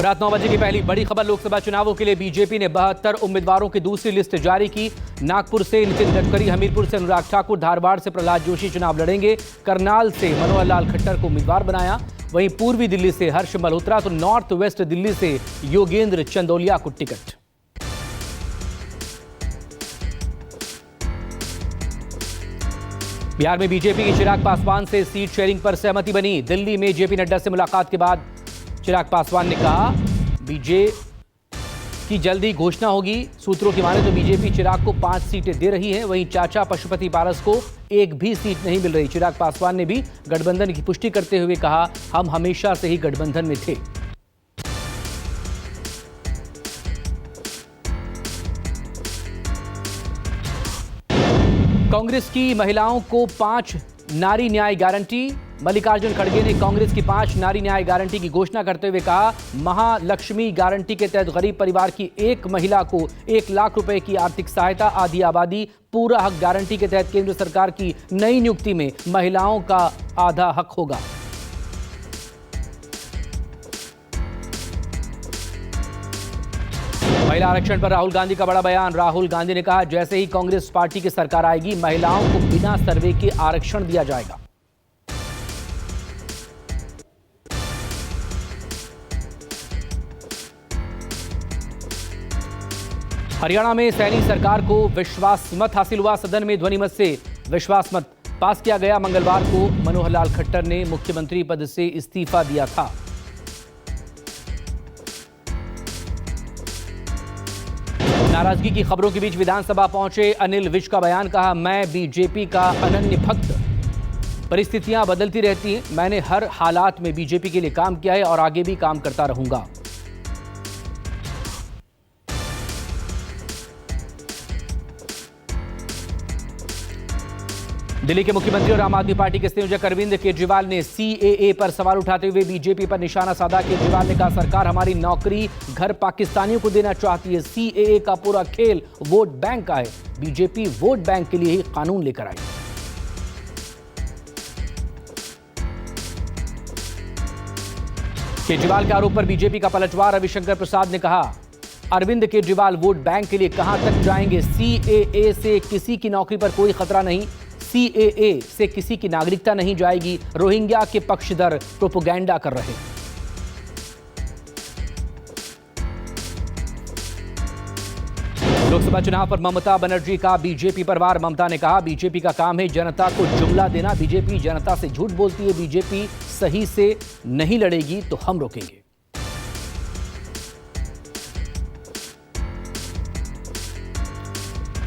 रात 9 बजे की पहली बड़ी खबर। लोकसभा चुनावों के लिए बीजेपी ने 72 उम्मीदवारों की दूसरी लिस्ट जारी की। नागपुर से नितिन गडकरी, हमीरपुर से अनुराग ठाकुर, धारवाड़ से प्रहलाद जोशी चुनाव लड़ेंगे। करनाल से मनोहर लाल खट्टर को उम्मीदवार बनाया। वहीं पूर्वी दिल्ली से हर्ष मल्होत्रा तो नॉर्थ वेस्ट दिल्ली से योगेंद्र चंदोलिया को टिकट। बिहार में बीजेपी की चिराग पासवान से सीट शेयरिंग पर सहमति बनी। दिल्ली में जेपी नड्डा से मुलाकात के बाद चिराग पासवान ने कहा बीजेपी की जल्दी घोषणा होगी। सूत्रों की माने तो बीजेपी चिराग को 5 सीटें दे रही है। वहीं चाचा पशुपति पारस को एक भी सीट नहीं मिल रही। चिराग पासवान ने भी गठबंधन की पुष्टि करते हुए कहा, हम हमेशा से ही गठबंधन में थे। कांग्रेस की महिलाओं को 5 नारी न्याय गारंटी। मल्लिकार्जुन खड़गे ने कांग्रेस की 5 नारी न्याय गारंटी की घोषणा करते हुए कहा, महालक्ष्मी गारंटी के तहत गरीब परिवार की एक महिला को 1 लाख रुपए की आर्थिक सहायता। आधी आबादी पूरा हक गारंटी के तहत केंद्र सरकार की नई नियुक्ति में महिलाओं का आधा हक होगा। महिला आरक्षण पर राहुल गांधी का बड़ा बयान। राहुल गांधी ने कहा, जैसे ही कांग्रेस पार्टी की सरकार आएगी महिलाओं को बिना सर्वे के आरक्षण दिया जाएगा। हरियाणा में सैनी सरकार को विश्वास मत हासिल हुआ। सदन में ध्वनिमत से विश्वास मत पास किया गया। मंगलवार को मनोहर लाल खट्टर ने मुख्यमंत्री पद से इस्तीफा दिया था। नाराजगी की खबरों के बीच विधानसभा पहुंचे अनिल विज का बयान। कहा, मैं बीजेपी का अनन्य भक्त। परिस्थितियां बदलती रहती हैं। मैंने हर हालात में बीजेपी के लिए काम किया है और आगे भी काम करता रहूंगा। दिल्ली के मुख्यमंत्री और आम आदमी पार्टी के संयोजक अरविंद केजरीवाल ने सीएए पर सवाल उठाते हुए बीजेपी पर निशाना साधा। केजरीवाल ने कहा, सरकार हमारी नौकरी घर पाकिस्तानियों को देना चाहती है। सीएए का पूरा खेल वोट बैंक का है। बीजेपी वोट बैंक के लिए ही कानून लेकर आई। केजरीवाल के आरोप पर बीजेपी का पलटवार। रविशंकर प्रसाद ने कहा, अरविंद केजरीवाल वोट बैंक के लिए कहां तक जाएंगे। सीएए से किसी की नौकरी पर कोई खतरा नहीं। सीएए से किसी की नागरिकता नहीं जाएगी। रोहिंग्या के पक्षधर प्रोपेगेंडा कर रहे। लोकसभा चुनाव पर ममता बनर्जी का बीजेपी पर वार। ममता ने कहा, बीजेपी का काम है जनता को जुमला देना। बीजेपी जनता से झूठ बोलती है। बीजेपी सही से नहीं लड़ेगी तो हम रोकेंगे।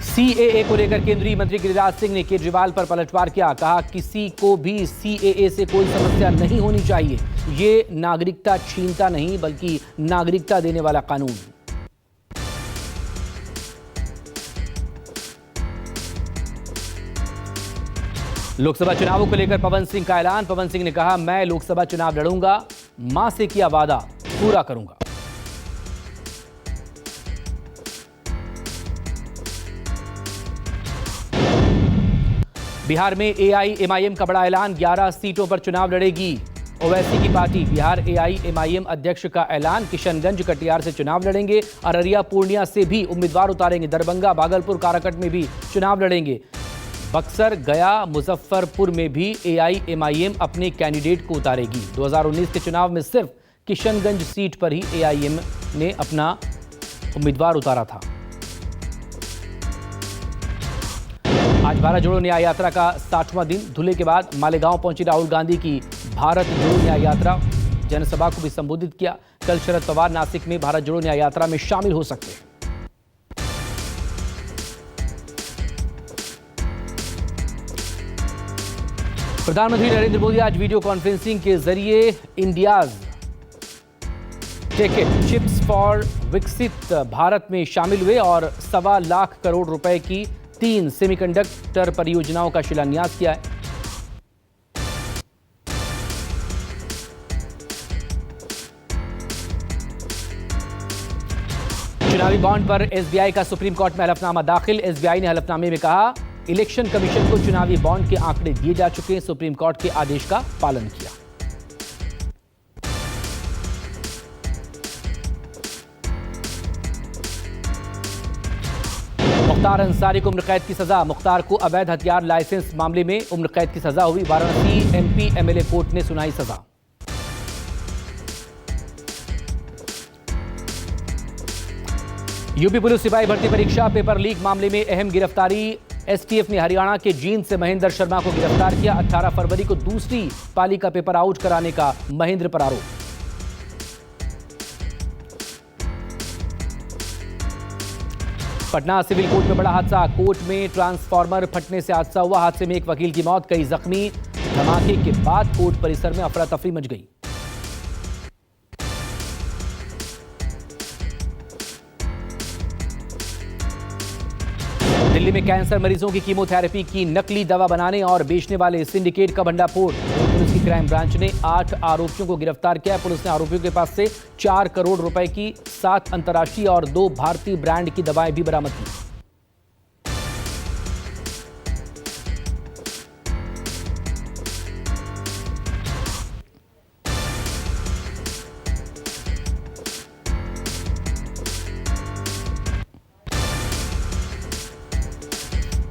सीएए को लेकर केंद्रीय मंत्री गिरिराज सिंह ने केजरीवाल पर पलटवार किया। कहा, किसी को भी सीएए से कोई समस्या नहीं होनी चाहिए। ये नागरिकता छीनता नहीं बल्कि नागरिकता देने वाला कानून। लोकसभा चुनावों को लेकर पवन सिंह का ऐलान। पवन सिंह ने कहा, मैं लोकसभा चुनाव लड़ूंगा। मां से किया वादा पूरा करूंगा। बिहार में एआईएमआईएम का बड़ा ऐलान। 11 सीटों पर चुनाव लड़ेगी ओवैसी की पार्टी। बिहार एआईएमआईएम अध्यक्ष का ऐलान। किशनगंज कटिहार से चुनाव लड़ेंगे। अररिया पूर्णिया से भी उम्मीदवार उतारेंगे। दरभंगा भागलपुर काराकट में भी चुनाव लड़ेंगे। बक्सर गया मुजफ्फरपुर में भी एआईएमआईएम अपने कैंडिडेट को उतारेगी। 2019 के चुनाव में सिर्फ किशनगंज सीट पर ही एआईएम ने अपना उम्मीदवार उतारा था। आज भारत जोड़ो न्याय यात्रा का 60वां दिन। धुले के बाद मालेगांव पहुंची राहुल गांधी की भारत जोड़ो न्याय यात्रा। जनसभा को भी संबोधित किया। कल शरद पवार नासिक में भारत जोड़ो न्याय यात्रा में शामिल हो सकते हैं। प्रधानमंत्री नरेंद्र मोदी आज वीडियो कॉन्फ्रेंसिंग के जरिए इंडियाज टेक चिप्स फॉर विकसित भारत में शामिल हुए और 1.25 लाख करोड़ रुपए की 3 सेमीकंडक्टर परियोजनाओं का शिलान्यास किया है। चुनावी बॉन्ड पर एसबीआई का सुप्रीम कोर्ट में हलफनामा दाखिल। एसबीआई ने हलफनामे में कहा, इलेक्शन कमीशन को चुनावी बॉन्ड के आंकड़े दिए जा चुके हैं। सुप्रीम कोर्ट के आदेश का पालन किया। मुख्तार अंसारी को उम्र कैद की सजा। मुख्तार को अवैध हथियार लाइसेंस मामले में उम्र कैद की सजा हुई। वाराणसी एमपी एमएलए कोर्ट ने सुनाई सजा। यूपी पुलिस सिपाही भर्ती परीक्षा पेपर लीक मामले में अहम गिरफ्तारी। एसटीएफ ने हरियाणा के जींद से महेंद्र शर्मा को गिरफ्तार किया। 18 फरवरी को दूसरी पाली का पेपर आउट कराने का महेंद्र पर आरोप। पटना सिविल कोर्ट में बड़ा हादसा। कोर्ट में ट्रांसफार्मर फटने से हादसा हुआ। हादसे में एक वकील की मौत, कई जख्मी। धमाके के बाद कोर्ट परिसर में अफरा तफरी मच गई। दिल्ली में कैंसर मरीजों की कीमोथेरेपी की नकली दवा बनाने और बेचने वाले सिंडिकेट का भंडाफोड़। पुलिस की क्राइम ब्रांच ने 8 आरोपियों को गिरफ्तार किया। पुलिस ने आरोपियों के पास से 4 करोड़ रुपए की 7 अंतर्राष्ट्रीय और 2 भारतीय ब्रांड की दवाएं भी बरामद की।